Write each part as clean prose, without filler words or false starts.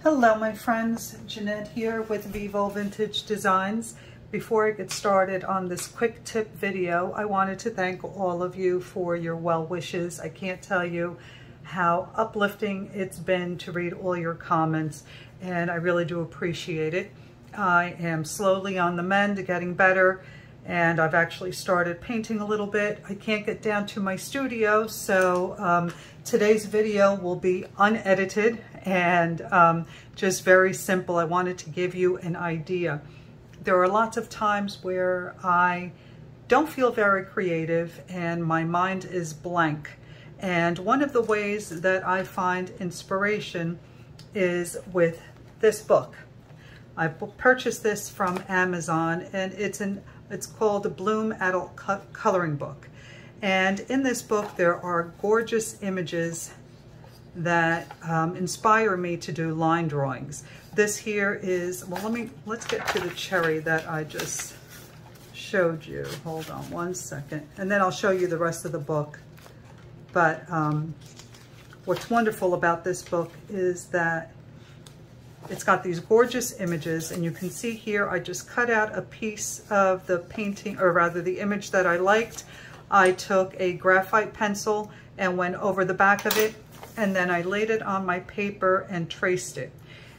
Hello my friends, Jeanette here with Vivo Vintage Designs. Before I get started on this quick tip video, I wanted to thank all of you for your well wishes. I can't tell you how uplifting it's been to read all your comments, and I really do appreciate it. I am slowly on the mend, getting better, and I've actually started painting a little bit. I can't get down to my studio, so today's video will be unedited and just very simple. I wanted to give you an idea. There are lots of times where I don't feel very creative and my mind is blank. And one of the ways that I find inspiration is with this book. I purchased this from Amazon, and it's called the Bloom Adult Coloring Book. And in this book there are gorgeous images that inspire me to do line drawings. This here is, well, let's get to the cherry that I just showed you. Hold on one second, and then I'll show you the rest of the book. But what's wonderful about this book is that it's got these gorgeous images, and you can see here I just cut out a piece of the painting, or rather the image that I liked. I took a graphite pencil and went over the back of it, and then I laid it on my paper and traced it.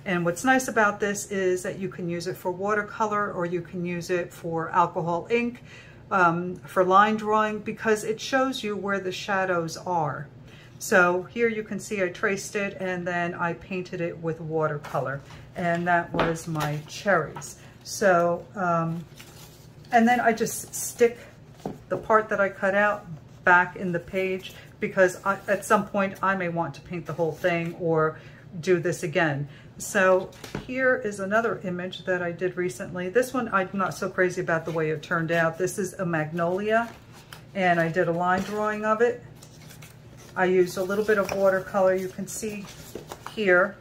And what's nice about this is that you can use it for watercolor, or you can use it for alcohol ink, for line drawing, because it shows you where the shadows are. So here you can see I traced it and then I painted it with watercolor, and that was my cherries. So, and then I just stick the part that I cut out back in the page, because at some point I may want to paint the whole thing or do this again. So here is another image that I did recently. This one I'm not so crazy about the way it turned out. This is a magnolia, and I did a line drawing of it. I used a little bit of watercolor. You can see here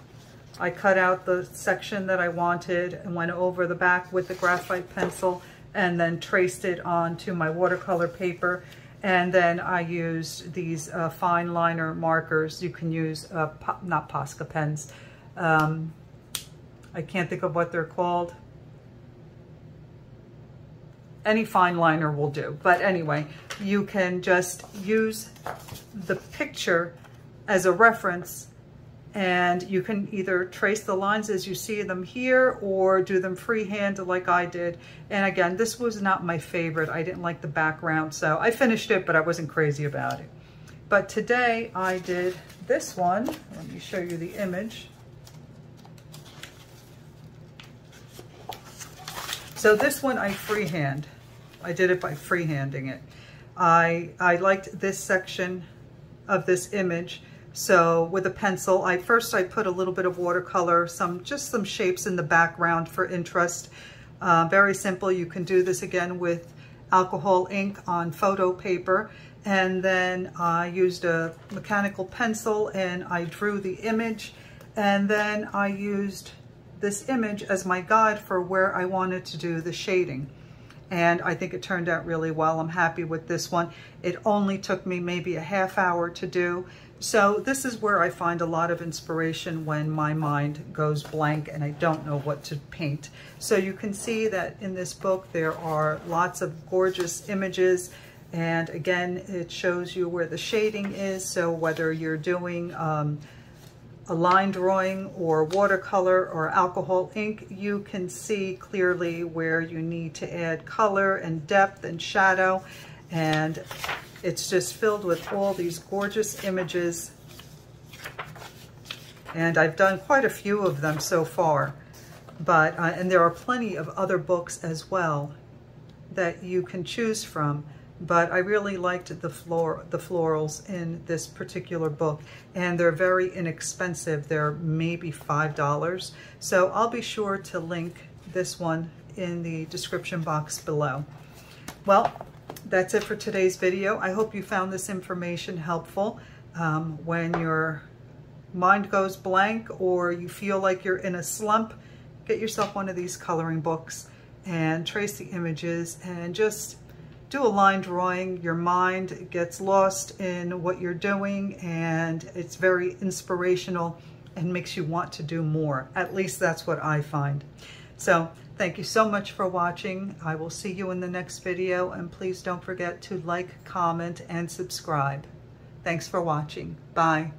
I cut out the section that I wanted and went over the back with the graphite pencil, and then traced it onto my watercolor paper. And then I used these fine liner markers. You can use, not Posca pens. I can't think of what they're called. Any fine liner will do. But anyway, you can just use the picture as a reference, and you can either trace the lines as you see them here or do them freehand like I did. And again, this was not my favorite. I didn't like the background, so I finished it, but I wasn't crazy about it. But today I did this one. Let me show you the image. So this one I freehand. I did it by freehanding it. I liked this section of this image. So with a pencil, first I put a little bit of watercolor, just some shapes in the background for interest. Very simple. You can do this again with alcohol ink on photo paper. And then I used a mechanical pencil and I drew the image. And then I used this image as my guide for where I wanted to do the shading. And I think it turned out really well. I'm happy with this one. It only took me maybe a half hour to do. So this is where I find a lot of inspiration when my mind goes blank and I don't know what to paint. So you can see that in this book there are lots of gorgeous images, and again it shows you where the shading is. So whether you're doing a line drawing or watercolor or alcohol ink, you can see clearly where you need to add color and depth and shadow. And it's just filled with all these gorgeous images. And I've done quite a few of them so far. But, and there are plenty of other books as well that you can choose from. But I really liked the florals in this particular book, and they're very inexpensive. They're maybe $5. So I'll be sure to link this one in the description box below. Well, that's it for today's video. I hope you found this information helpful. When your mind goes blank or you feel like you're in a slump, get yourself one of these coloring books and trace the images and just do a line drawing. Your mind gets lost in what you're doing, and it's very inspirational and makes you want to do more. At least that's what I find. So thank you so much for watching. I will see you in the next video, and please don't forget to like, comment, and subscribe. Thanks for watching. Bye.